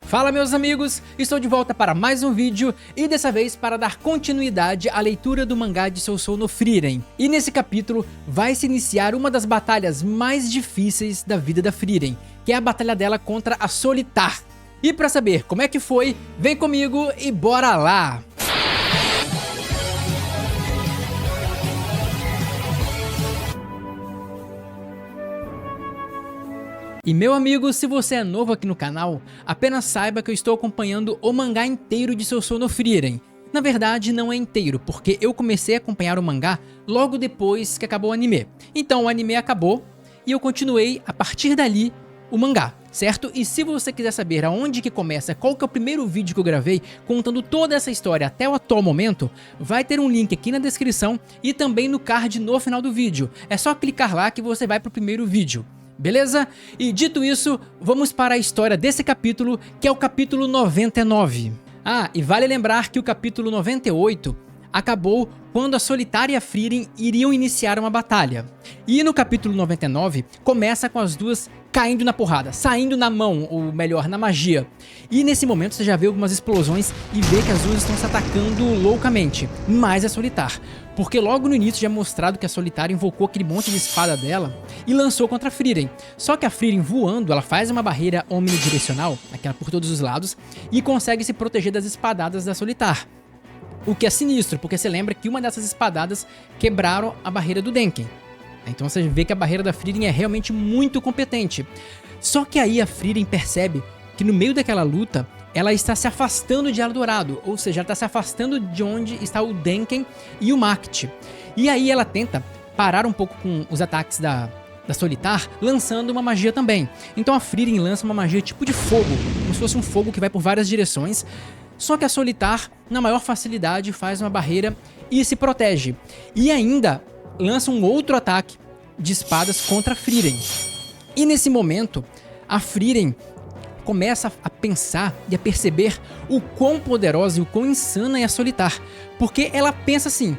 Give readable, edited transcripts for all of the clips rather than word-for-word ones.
Fala meus amigos, estou de volta para mais um vídeo e dessa vez para dar continuidade à leitura do mangá de Sousou no Frieren. E nesse capítulo vai se iniciar uma das batalhas mais difíceis da vida da Frieren, que é a batalha dela contra a Solitar. E para saber como é que foi, vem comigo e bora lá! E meu amigo, se você é novo aqui no canal, apenas saiba que eu estou acompanhando o mangá inteiro de Sousou no Frieren. Na verdade não é inteiro, porque eu comecei a acompanhar o mangá logo depois que acabou o anime. Então o anime acabou e eu continuei a partir dali o mangá, certo? E se você quiser saber aonde que começa, qual que é o primeiro vídeo que eu gravei contando toda essa história até o atual momento, vai ter um link aqui na descrição e também no card no final do vídeo. É só clicar lá que você vai pro primeiro vídeo. Beleza? E dito isso, vamos para a história desse capítulo, que é o capítulo 99. Ah, e vale lembrar que o capítulo 98 acabou quando a Solitar e a Frieren iriam iniciar uma batalha. E no capítulo 99 começa com as duas caindo na porrada, saindo na mão, ou melhor, na magia. E nesse momento você já vê algumas explosões e vê que as duas estão se atacando loucamente, mais a Solitar. Porque logo no início já é mostrado que a Solitar invocou aquele monte de espada dela e lançou contra a Frieren. Só que a Frieren voando, ela faz uma barreira omnidirecional, aquela por todos os lados, e consegue se proteger das espadadas da Solitar. O que é sinistro, porque você lembra que uma dessas espadadas quebraram a barreira do Denken. Então você vê que a barreira da Frieren é realmente muito competente. Só que aí a Frieren percebe que no meio daquela luta, ela está se afastando de Eldorado, ou seja, ela está se afastando de onde está o Denken e o Macht. E aí ela tenta parar um pouco com os ataques da Solitar, lançando uma magia também. Então a Frieren lança uma magia tipo de fogo, como se fosse um fogo que vai por várias direções. Só que a Solitar, na maior facilidade, faz uma barreira e se protege. E ainda lança um outro ataque de espadas contra a Frieren. E nesse momento, a Frieren começa a pensar e a perceber o quão poderosa e o quão insana é a Solitar. Porque ela pensa assim,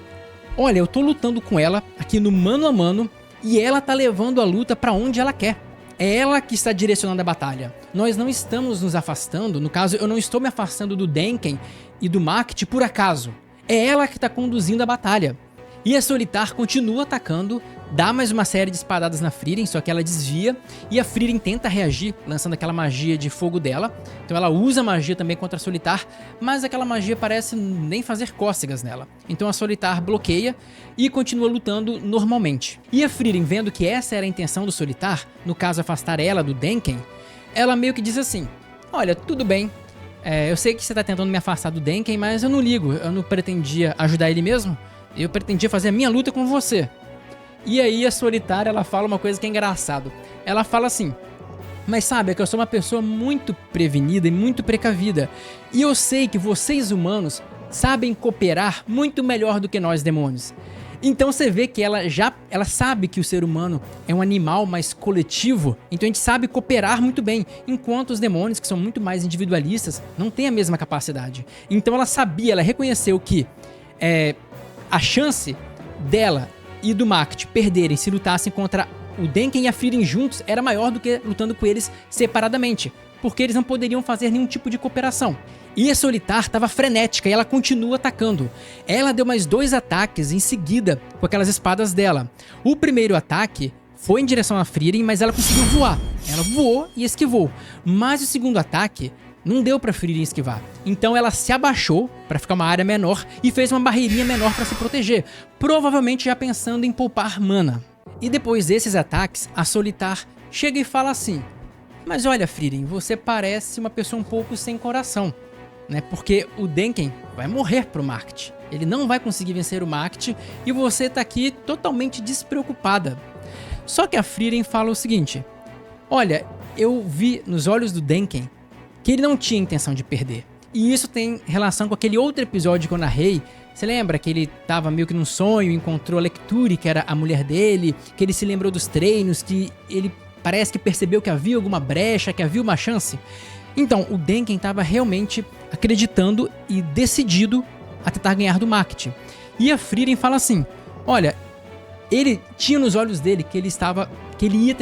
olha, eu tô lutando com ela aqui no mano a mano e ela tá levando a luta pra onde ela quer. É ela que está direcionando a batalha. Nós não estamos nos afastando, no caso eu não estou me afastando do Denken e do Macht por acaso. É ela que está conduzindo a batalha. E a Solitar continua atacando, dá mais uma série de espadadas na Frieren, só que ela desvia, e a Frieren tenta reagir, lançando aquela magia de fogo dela. Então ela usa a magia também contra a Solitar, mas aquela magia parece nem fazer cócegas nela. Então a Solitar bloqueia e continua lutando normalmente. E a Frieren, vendo que essa era a intenção do Solitar, no caso afastar ela do Denken, ela meio que diz assim, olha, tudo bem, eu sei que você está tentando me afastar do Denken, mas eu não ligo, eu não pretendia ajudar ele mesmo. Eu pretendia fazer a minha luta com você. E aí a Solitar, ela fala uma coisa que é engraçado. Ela fala assim, mas sabe, é que eu sou uma pessoa muito prevenida e muito precavida. E eu sei que vocês humanos sabem cooperar muito melhor do que nós demônios. Então você vê que ela sabe que o ser humano é um animal mais coletivo, então a gente sabe cooperar muito bem, enquanto os demônios, que são muito mais individualistas, não têm a mesma capacidade. Então ela sabia, ela reconheceu que a chance dela e do Macht perderem se lutassem contra o Denken e a Frieren juntos era maior do que lutando com eles separadamente, porque eles não poderiam fazer nenhum tipo de cooperação. E a Solitar estava frenética e ela continua atacando. Ela deu mais 2 ataques em seguida com aquelas espadas dela. O primeiro ataque foi em direção à Frieren, mas ela conseguiu voar. Ela voou e esquivou. Mas o segundo ataque não deu pra Frieren esquivar. Então ela se abaixou para ficar uma área menor e fez uma barreirinha menor para se proteger, provavelmente já pensando em poupar mana. E depois desses ataques, a Solitar chega e fala assim, mas olha Frieren, você parece uma pessoa um pouco sem coração, né? Porque o Denken vai morrer pro Macht. Ele não vai conseguir vencer o Macht e você tá aqui totalmente despreocupada. Só que a Frieren fala o seguinte, olha, eu vi nos olhos do Denken que ele não tinha intenção de perder. E isso tem relação com aquele outro episódio que eu narrei. Você lembra que ele tava meio que num sonho, encontrou a Lecture, que era a mulher dele, que ele se lembrou dos treinos, que ele parece que percebeu que havia alguma brecha, que havia uma chance? Então, o Denken estava realmente acreditando e decidido a tentar ganhar do Macht. E a Frieren fala assim, olha, ele tinha nos olhos dele que ele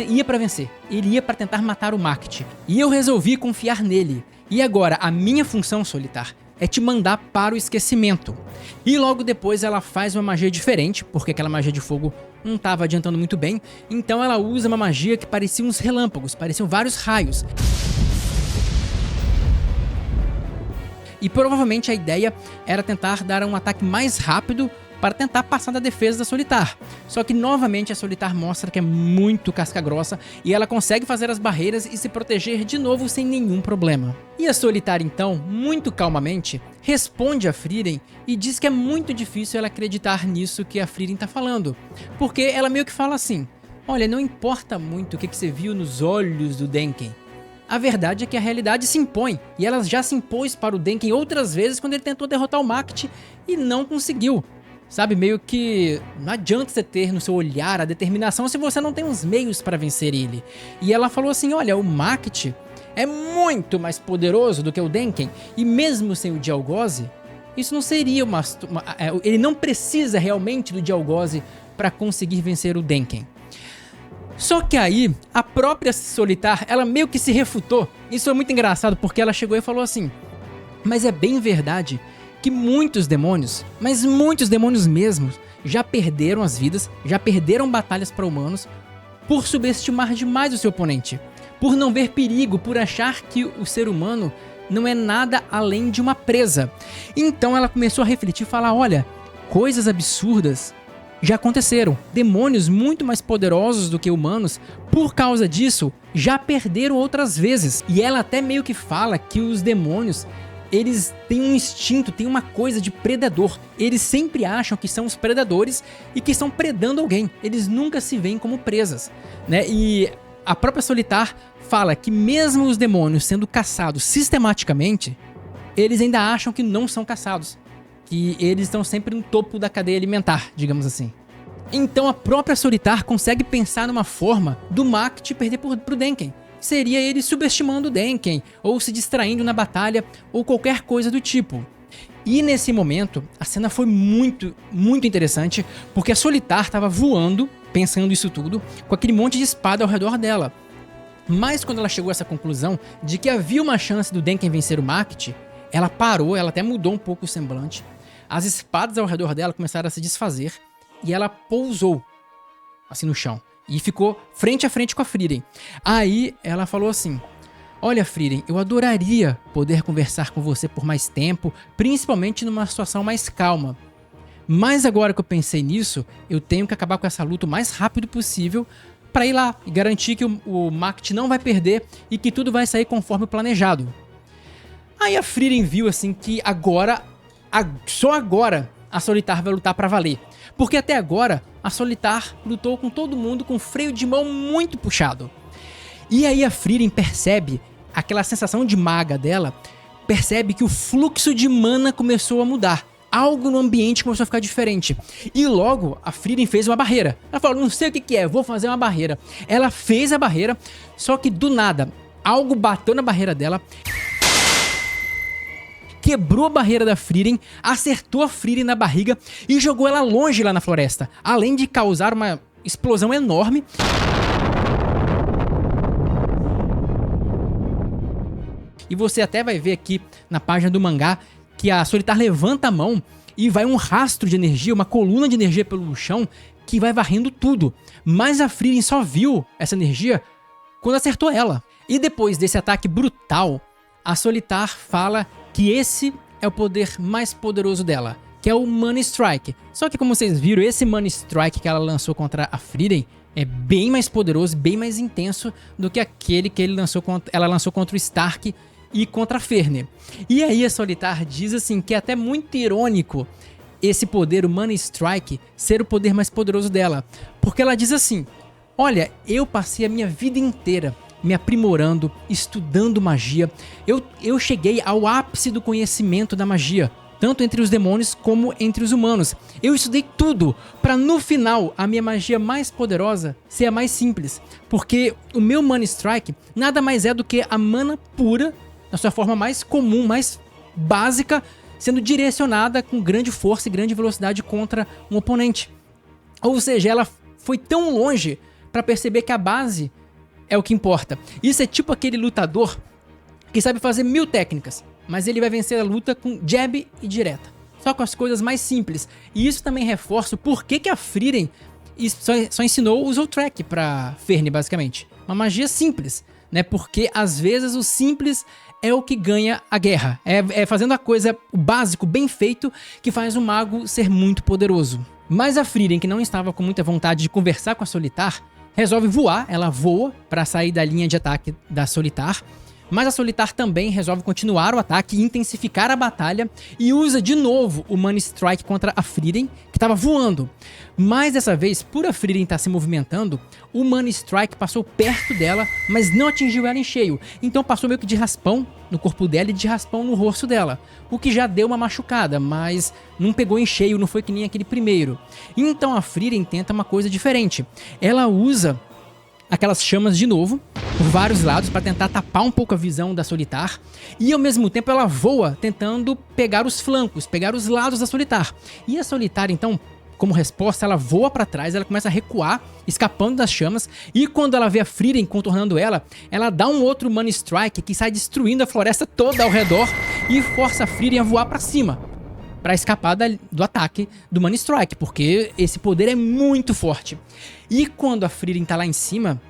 ia para vencer, ele ia para tentar matar o Macht. E eu resolvi confiar nele. E agora, a minha função, Solitar, é te mandar para o esquecimento. E logo depois ela faz uma magia diferente, porque aquela magia de fogo não estava adiantando muito bem, então ela usa uma magia que parecia uns relâmpagos, pareciam vários raios. E provavelmente a ideia era tentar dar um ataque mais rápido para tentar passar da defesa da Solitar. Só que novamente a Solitar mostra que é muito casca-grossa e ela consegue fazer as barreiras e se proteger de novo sem nenhum problema. E a Solitar então, muito calmamente, responde a Frieren e diz que é muito difícil ela acreditar nisso que a Frieren tá falando. Porque ela meio que fala assim, olha, não importa muito o que você viu nos olhos do Denken. A verdade é que a realidade se impõe, e ela já se impôs para o Denken outras vezes quando ele tentou derrotar o Macht e não conseguiu. Sabe, meio que não adianta você ter no seu olhar a determinação se você não tem os meios para vencer ele. E ela falou assim, olha, o Macht é muito mais poderoso do que o Denken, e mesmo sem o Dialgose, isso não seria ele não precisa realmente do Dialgose para conseguir vencer o Denken. Só que aí, a própria Solitar, ela meio que se refutou. Isso é muito engraçado, porque ela chegou e falou assim, mas é bem verdade que muitos demônios, mas muitos demônios mesmo, já perderam as vidas, já perderam batalhas para humanos por subestimar demais o seu oponente, por não ver perigo, por achar que o ser humano não é nada além de uma presa. Então ela começou a refletir e falar, olha, coisas absurdas já aconteceram. Demônios muito mais poderosos do que humanos, por causa disso, já perderam outras vezes. E ela até meio que fala que os demônios, eles têm um instinto, têm uma coisa de predador. Eles sempre acham que são os predadores e que estão predando alguém. Eles nunca se veem como presas, né? E a própria Solitar fala que mesmo os demônios sendo caçados sistematicamente, eles ainda acham que não são caçados, que eles estão sempre no topo da cadeia alimentar, digamos assim. Então a própria Solitar consegue pensar numa forma do Macht perder pro Denken. Seria ele subestimando o Denken, ou se distraindo na batalha, ou qualquer coisa do tipo. E nesse momento, a cena foi muito interessante, porque a Solitar estava voando, pensando isso tudo, com aquele monte de espada ao redor dela. Mas quando ela chegou a essa conclusão de que havia uma chance do Denken vencer o Macht, ela parou, ela até mudou um pouco o semblante. As espadas ao redor dela começaram a se desfazer e ela pousou assim no chão e ficou frente a frente com a Frieren. Aí ela falou assim, olha Frieren, eu adoraria poder conversar com você por mais tempo, principalmente numa situação mais calma. Mas agora que eu pensei nisso, eu tenho que acabar com essa luta o mais rápido possível para ir lá e garantir que o Macht não vai perder e que tudo vai sair conforme o planejado. Aí a Frieren viu assim que só agora a Solitar vai lutar pra valer. Porque até agora a Solitar lutou com todo mundo com freio de mão muito puxado. E aí a Frieren percebe, aquela sensação de maga dela, percebe que o fluxo de mana começou a mudar. Algo no ambiente começou a ficar diferente. E logo a Frieren fez uma barreira. Ela falou, não sei o que é, vou fazer uma barreira. Ela fez a barreira, só que do nada, algo bateu na barreira dela, quebrou a barreira da Frieren, acertou a Frieren na barriga e jogou ela longe lá na floresta, além de causar uma explosão enorme. E você até vai ver aqui na página do mangá que a Solitar levanta a mão e vai um rastro de energia, uma coluna de energia pelo chão que vai varrendo tudo. Mas a Frieren só viu essa energia quando acertou ela. E depois desse ataque brutal, a Solitar fala que esse é o poder mais poderoso dela, que é o Mana Strike. Só que como vocês viram, esse Mana Strike que ela lançou contra a Frieren é bem mais poderoso, bem mais intenso do que aquele que ela lançou contra o Stark e contra a Fëanor. E aí a Solitar diz assim que é até muito irônico esse poder, o Mana Strike, ser o poder mais poderoso dela. Porque ela diz assim, olha, eu passei a minha vida inteira me aprimorando, estudando magia. Eu cheguei ao ápice do conhecimento da magia, tanto entre os demônios como entre os humanos. Eu estudei tudo para no final a minha magia mais poderosa ser a mais simples, porque o meu Mana Strike nada mais é do que a mana pura, na sua forma mais comum, mais básica, sendo direcionada com grande força e grande velocidade contra um oponente. Ou seja, ela foi tão longe para perceber que a base é o que importa. Isso é tipo aquele lutador que sabe fazer 1000 técnicas, mas ele vai vencer a luta com jab e direta. Só com as coisas mais simples. E isso também reforça o porquê que a Frieren só ensinou o Zoltrack pra Ferne, basicamente. Uma magia simples, né? Porque às vezes o simples é o que ganha a guerra. É fazendo a coisa, o básico, bem feito, que faz o mago ser muito poderoso. Mas a Frieren, que não estava com muita vontade de conversar com a Solitar, resolve voar. Ela voa para sair da linha de ataque da Solitar. Mas a Solitar também resolve continuar o ataque e intensificar a batalha e usa de novo o Money Strike contra a Frieren, que estava voando. Mas dessa vez, por a Frieren estar se movimentando, o Money Strike passou perto dela, mas não atingiu ela em cheio. Então passou meio que de raspão no corpo dela e de raspão no rosto dela, o que já deu uma machucada, mas não pegou em cheio, não foi que nem aquele primeiro. Então a Frieren tenta uma coisa diferente. Ela usa aquelas chamas de novo, por vários lados, para tentar tapar um pouco a visão da Solitar, e ao mesmo tempo ela voa, tentando pegar os flancos, pegar os lados da Solitar. E a Solitar, então, como resposta, ela voa para trás, ela começa a recuar, escapando das chamas, e quando ela vê a Frieren contornando ela, ela dá um outro Money Strike que sai destruindo a floresta toda ao redor e força a Frieren a voar para cima, para escapar do ataque do Money Strike, porque esse poder é muito forte. E quando a Frieren tá lá em cima,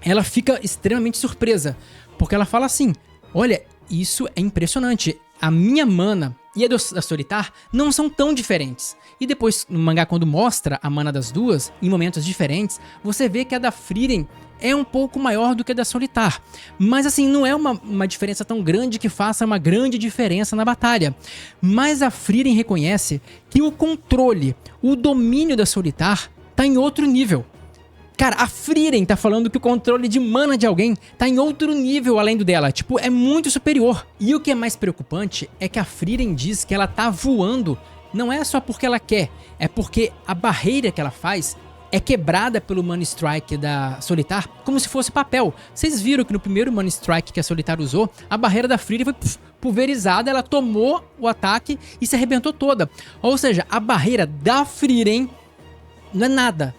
ela fica extremamente surpresa, porque ela fala assim: olha, isso é impressionante, a minha mana e a da Solitar não são tão diferentes. E depois, no mangá, quando mostra a mana das duas, em momentos diferentes, você vê que a da Frieren é um pouco maior do que a da Solitar. Mas assim, não é uma diferença tão grande que faça uma grande diferença na batalha. Mas a Frieren reconhece que o controle, o domínio da Solitar tá em outro nível. Cara, a Frieren tá falando que o controle de mana de alguém tá em outro nível além do dela. Tipo, é muito superior. E o que é mais preocupante é que a Frieren diz que ela tá voando não é só porque ela quer, é porque a barreira que ela faz é quebrada pelo Money Strike da Solitar como se fosse papel. Vocês viram que no primeiro Money Strike que a Solitar usou, a barreira da Frieren foi pulverizada, ela tomou o ataque e se arrebentou toda. Ou seja, a barreira da Frieren não é nada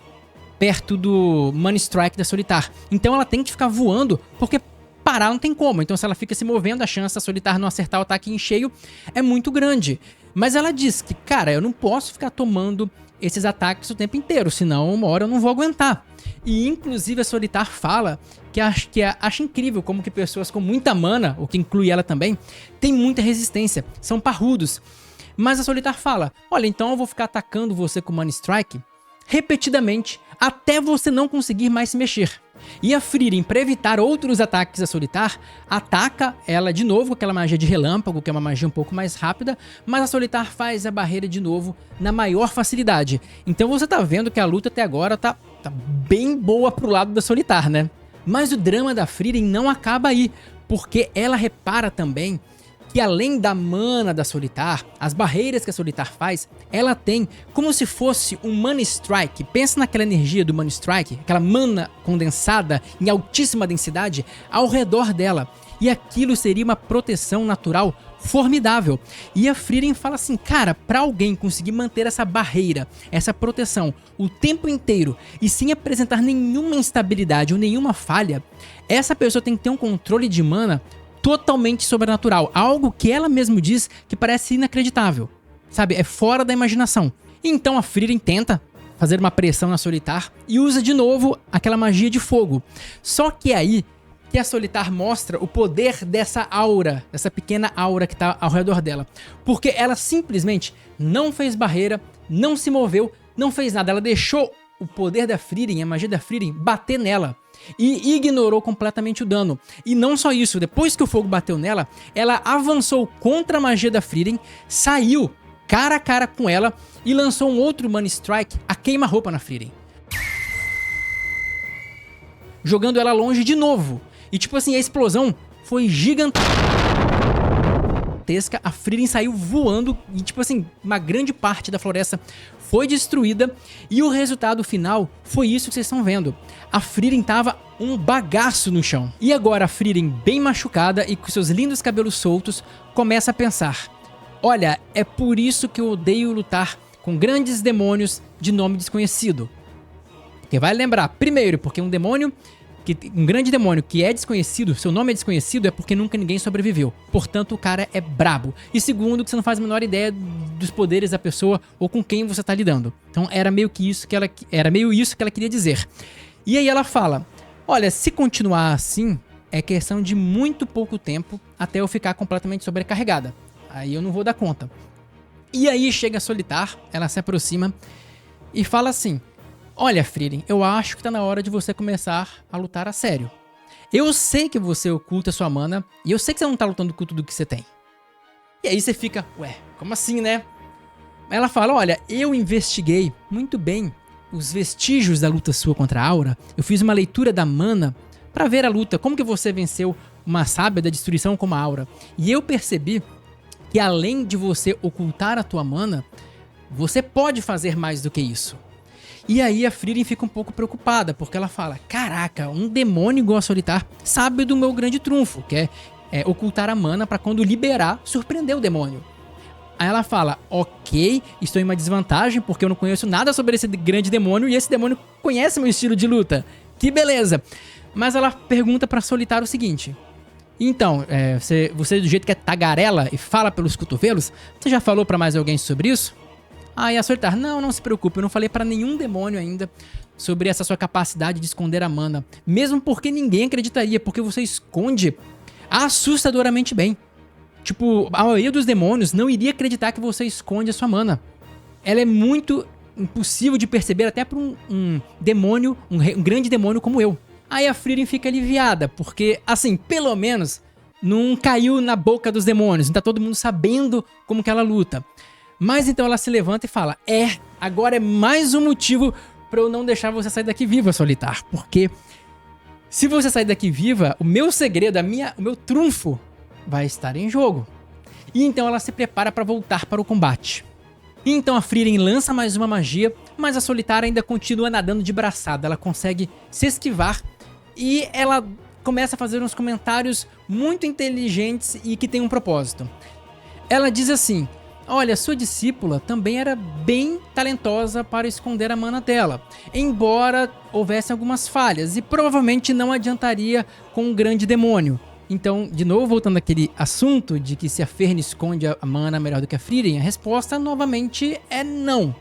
perto do Money Strike da Solitar. Então ela tem que ficar voando, porque parar não tem como. Então se ela fica se movendo, a chance da Solitar não acertar o ataque em cheio é muito grande. Mas ela diz que, cara, eu não posso ficar tomando esses ataques o tempo inteiro, senão uma hora eu não vou aguentar. E inclusive a Solitar fala que acha incrível como que pessoas com muita mana, o que inclui ela também, tem muita resistência, são parrudos. Mas a Solitar fala: olha, então eu vou ficar atacando você com Money Strike repetidamente, até você não conseguir mais se mexer. E a Frieren, para evitar outros ataques da Solitar, ataca ela de novo com aquela magia de relâmpago, que é uma magia um pouco mais rápida, mas a Solitar faz a barreira de novo na maior facilidade. Então você tá vendo que a luta até agora tá bem boa pro lado da Solitar, né? Mas o drama da Frieren não acaba aí, porque ela repara também que além da mana da Solitar, as barreiras que a Solitar faz, ela tem como se fosse um Money Strike. Pensa naquela energia do Money Strike, aquela mana condensada em altíssima densidade ao redor dela. E aquilo seria uma proteção natural formidável. E a Frieren fala assim: cara, pra alguém conseguir manter essa barreira, essa proteção o tempo inteiro e sem apresentar nenhuma instabilidade ou nenhuma falha, essa pessoa tem que ter um controle de mana totalmente sobrenatural, algo que ela mesma diz que parece inacreditável, sabe, é fora da imaginação. Então a Frieren tenta fazer uma pressão na Solitar e usa de novo aquela magia de fogo. Só que é aí que a Solitar mostra o poder dessa aura, dessa pequena aura que tá ao redor dela, porque ela simplesmente não fez barreira, não se moveu, não fez nada, ela deixou o poder da Frieren, a magia da Frieren, bater nela e ignorou completamente o dano. E não só isso, depois que o fogo bateu nela, ela avançou contra a magia da Frieren, saiu cara a cara com ela e lançou um outro Money Strike a queima-roupa na Frieren, jogando ela longe de novo. E tipo assim, a explosão foi gigantesca, a Frieren saiu voando e tipo assim, uma grande parte da floresta foi destruída e o resultado final foi isso que vocês estão vendo. A Frieren tava um bagaço no chão. E agora a Frieren, bem machucada e com seus lindos cabelos soltos, começa a pensar: olha, é por isso que eu odeio lutar com grandes demônios de nome desconhecido. Porque vai lembrar, primeiro, porque um demônio que um grande demônio que é desconhecido, seu nome é desconhecido, é porque nunca ninguém sobreviveu. Portanto, o cara é brabo. E segundo, que você não faz a menor ideia dos poderes da pessoa ou com quem você tá lidando. Então era meio isso que ela queria dizer. E aí ela fala: olha, se continuar assim, é questão de muito pouco tempo até eu ficar completamente sobrecarregada. Aí eu não vou dar conta. E aí chega a Solitar, ela se aproxima e fala assim: olha, Frieren, eu acho que tá na hora de você começar a lutar a sério. Eu sei que você oculta sua mana e eu sei que você não tá lutando com tudo que você tem. E aí você fica, ué, como assim, né? Ela fala: olha, eu investiguei muito bem os vestígios da luta sua contra a Aura. Eu fiz uma leitura da mana pra ver a luta, como que você venceu uma sábia da destruição como a Aura. E eu percebi que além de você ocultar a tua mana, você pode fazer mais do que isso. E aí a Frieren fica um pouco preocupada, porque ela fala: caraca, um demônio igual a Solitar sabe do meu grande trunfo, que é ocultar a mana pra quando liberar, surpreender o demônio. Aí ela fala: ok, estou em uma desvantagem porque eu não conheço nada sobre esse grande demônio e esse demônio conhece meu estilo de luta. Que beleza! Mas ela pergunta pra Solitar o seguinte: então, você do jeito que é tagarela e fala pelos cotovelos, você já falou pra mais alguém sobre isso? Aí a Solitar: não se preocupe, eu não falei pra nenhum demônio ainda sobre essa sua capacidade de esconder a mana. Mesmo porque ninguém acreditaria, porque você esconde assustadoramente bem. Tipo, a maioria dos demônios não iria acreditar que você esconde a sua mana. Ela é muito impossível de perceber até pra um demônio, um grande demônio como eu. Aí a Frieren fica aliviada, porque, assim, pelo menos não caiu na boca dos demônios, não tá todo mundo sabendo como que ela luta. Mas então ela se levanta e fala: agora é mais um motivo pra eu não deixar você sair daqui viva, Solitar. Porque se você sair daqui viva, o meu segredo, o meu trunfo vai estar em jogo. E então ela se prepara pra voltar para o combate. E então a Frieren lança mais uma magia, mas a Solitar ainda continua nadando de braçada. Ela consegue se esquivar e ela começa a fazer uns comentários muito inteligentes e que tem um propósito. Ela diz assim: olha, sua discípula também era bem talentosa para esconder a mana dela, embora houvesse algumas falhas, e provavelmente não adiantaria com um grande demônio. Então, de novo, voltando àquele assunto de que se a Fern esconde a mana melhor do que a Frieren, a resposta novamente é não.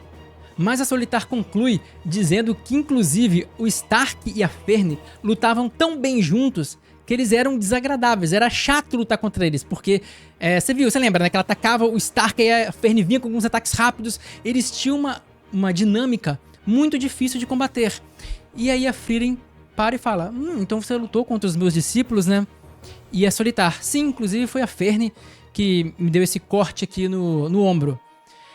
Mas a Solitar conclui dizendo que, inclusive, o Stark e a Fern lutavam tão bem juntos que eles eram desagradáveis, era chato lutar contra eles, porque, você lembra, né, que ela atacava o Stark e a Fern vinha com alguns ataques rápidos, eles tinham uma dinâmica muito difícil de combater. E aí a Frieren para e fala: então você lutou contra os meus discípulos, né? E a Solitar: sim, inclusive foi a Fern que me deu esse corte aqui no ombro.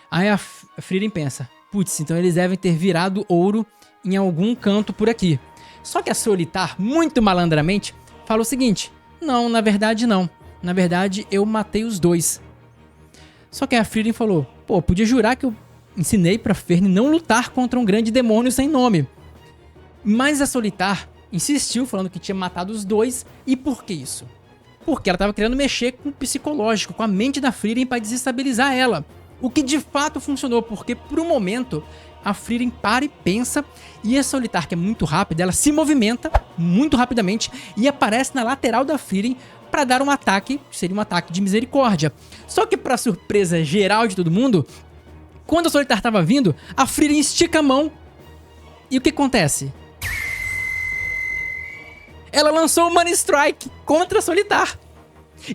Aí a Frieren pensa: putz, então eles devem ter virado ouro em algum canto por aqui. Só que a Solitar, muito malandramente, fala o seguinte: não, na verdade não. Na verdade eu matei os dois. Só que a Frieren falou: pô, podia jurar que eu ensinei pra Fern não lutar contra um grande demônio sem nome. Mas a Solitar insistiu, falando que tinha matado os dois. E por que isso? Porque ela tava querendo mexer com o psicológico, com a mente da Frieren pra desestabilizar ela. O que de fato funcionou, porque por um momento a Frieren para e pensa, e a Solitar, que é muito rápida, ela se movimenta muito rapidamente e aparece na lateral da Frieren para dar um ataque, que seria um ataque de misericórdia. Só que, para surpresa geral de todo mundo, quando a Solitar estava vindo, a Frieren estica a mão e o que acontece? Ela lançou o Mana Strike contra a Solitar.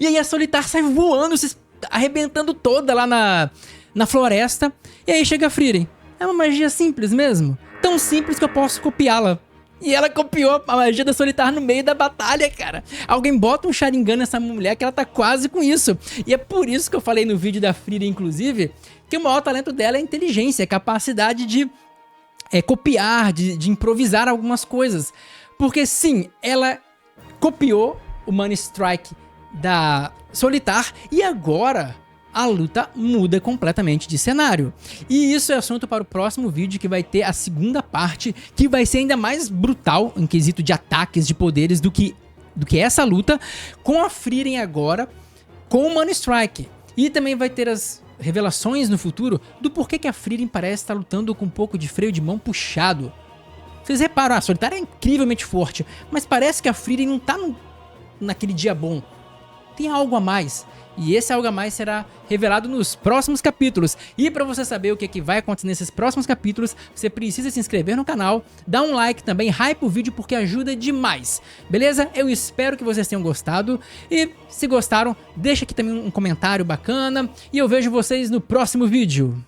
E aí a Solitar sai voando, se arrebentando toda lá na floresta. E aí chega a Frieren: é uma magia simples mesmo, tão simples que eu posso copiá-la. E ela copiou a magia da Solitar no meio da batalha, cara. Alguém bota um Sharingan nessa mulher que ela tá quase com isso. E é por isso que eu falei no vídeo da Frieren, inclusive, que o maior talento dela é a inteligência, a capacidade de copiar, de improvisar algumas coisas. Porque sim, ela copiou o Mana Strike da Solitar e agora a luta muda completamente de cenário. E isso é assunto para o próximo vídeo, que vai ter a segunda parte, que vai ser ainda mais brutal em quesito de ataques, de poderes, do que essa luta, com a Frieren agora com o Mana Strike. E também vai ter as revelações no futuro do porquê que a Frieren parece estar lutando com um pouco de freio de mão puxado. Vocês reparam, a Solitária é incrivelmente forte, mas parece que a Frieren não tá naquele dia bom. Tem algo a mais. E esse algo a mais será revelado nos próximos capítulos. E para você saber o que vai acontecer nesses próximos capítulos, você precisa se inscrever no canal, dar um like também, hype o vídeo porque ajuda demais. Beleza? Eu espero que vocês tenham gostado. E se gostaram, deixa aqui também um comentário bacana. E eu vejo vocês no próximo vídeo.